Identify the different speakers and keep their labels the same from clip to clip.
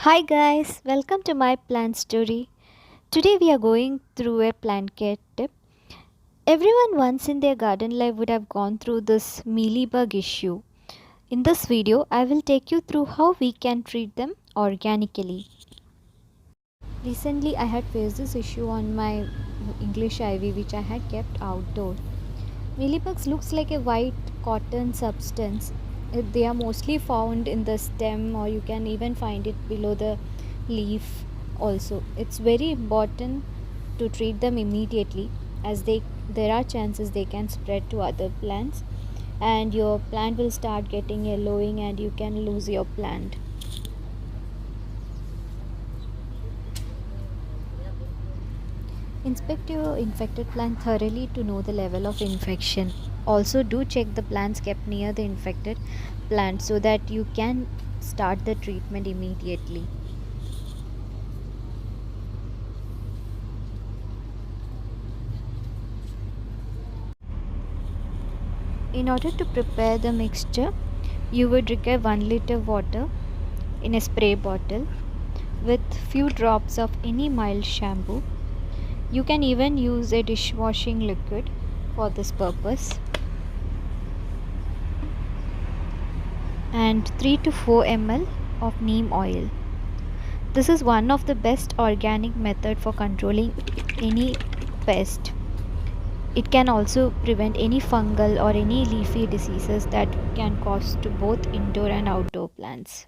Speaker 1: Hi guys, welcome to my plant story. Today we are going through a plant care tip. Everyone once in their garden life would have gone through this mealybug issue. In this video, I will take you through how we can treat them organically. Recently, I had faced this issue on my English ivy which I had kept outdoor. Mealybugs looks like a white cotton substance. They are mostly found in the stem, or you can even find it below the leaf also. It's very important to treat them immediately, as there are chances they can spread to other plants and your plant will start getting yellowing and you can lose your plant. Inspect your infected plant thoroughly to know the level of infection. Also, do check the plants kept near the infected plant so that you can start the treatment immediately. In order to prepare the mixture, you would require 1 liter water in a spray bottle with few drops of any mild shampoo. You can even use a dishwashing liquid for this purpose, and 3 to 4 ml of neem oil. This is one of the best organic method for controlling any pest. It can also prevent any fungal or any leafy diseases that can cause to both indoor and outdoor plants.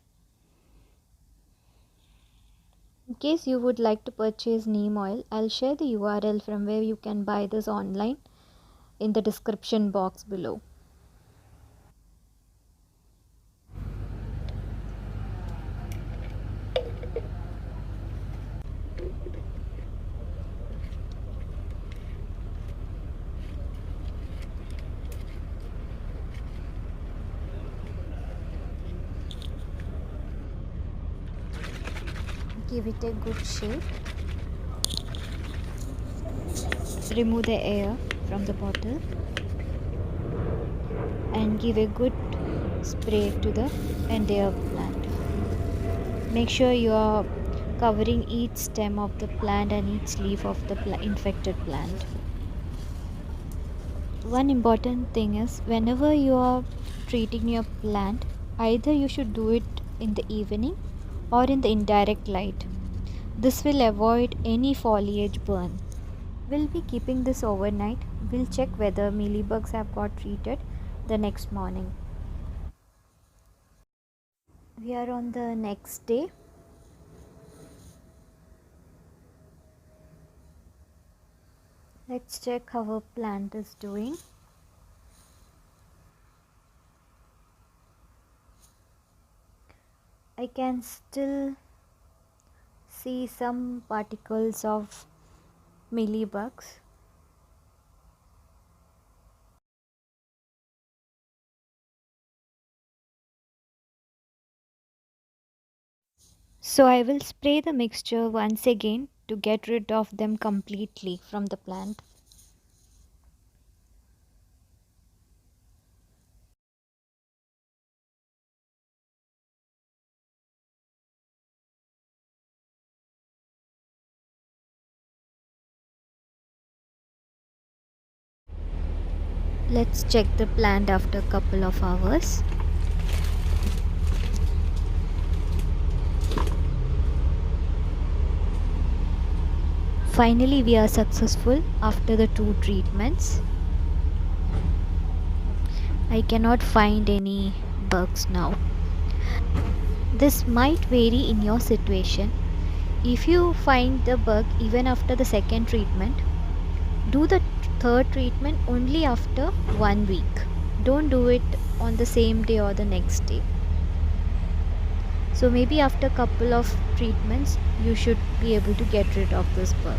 Speaker 1: In case you would like to purchase neem oil, I'll share the URL from where you can buy this online in the description box below. Give it a good shake. Remove the air from the bottle and give a good spray to the entire plant. Make sure you are covering each stem of the plant and each leaf of the infected plant. One important thing is, whenever you are treating your plant, either you should do it in the evening or in the indirect light. This will avoid any foliage burn. We'll be keeping this overnight. We'll check whether mealybugs have got treated the next morning. We are on the next day. Let's check how our plant is doing. I can still see some particles of mealybugs. So I will spray the mixture once again to get rid of them completely from the plant. Let's check the plant after a couple of hours. Finally, we are successful after the 2 treatments. I cannot find any bugs now. This might vary in your situation. If you find the bug even after the second treatment, do the third treatment only after 1 week. Don't do it on the same day or the next day. So maybe after a couple of treatments, you should be able to get rid of this bug.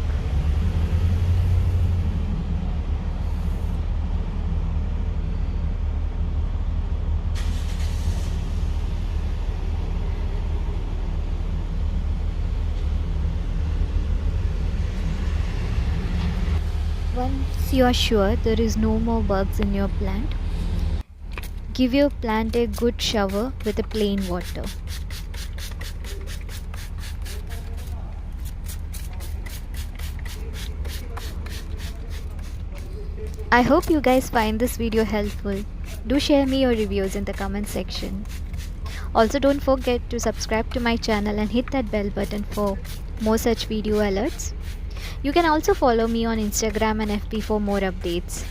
Speaker 1: Once you are sure there is no more bugs in your plant, give your plant a good shower with a plain water. I hope you guys find this video helpful. Do share me your reviews in the comment section. Also, don't forget to subscribe to my channel and hit that bell button for more such video alerts. You can also follow me on Instagram and FB for more updates.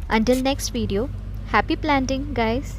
Speaker 1: Until next video, happy planting guys!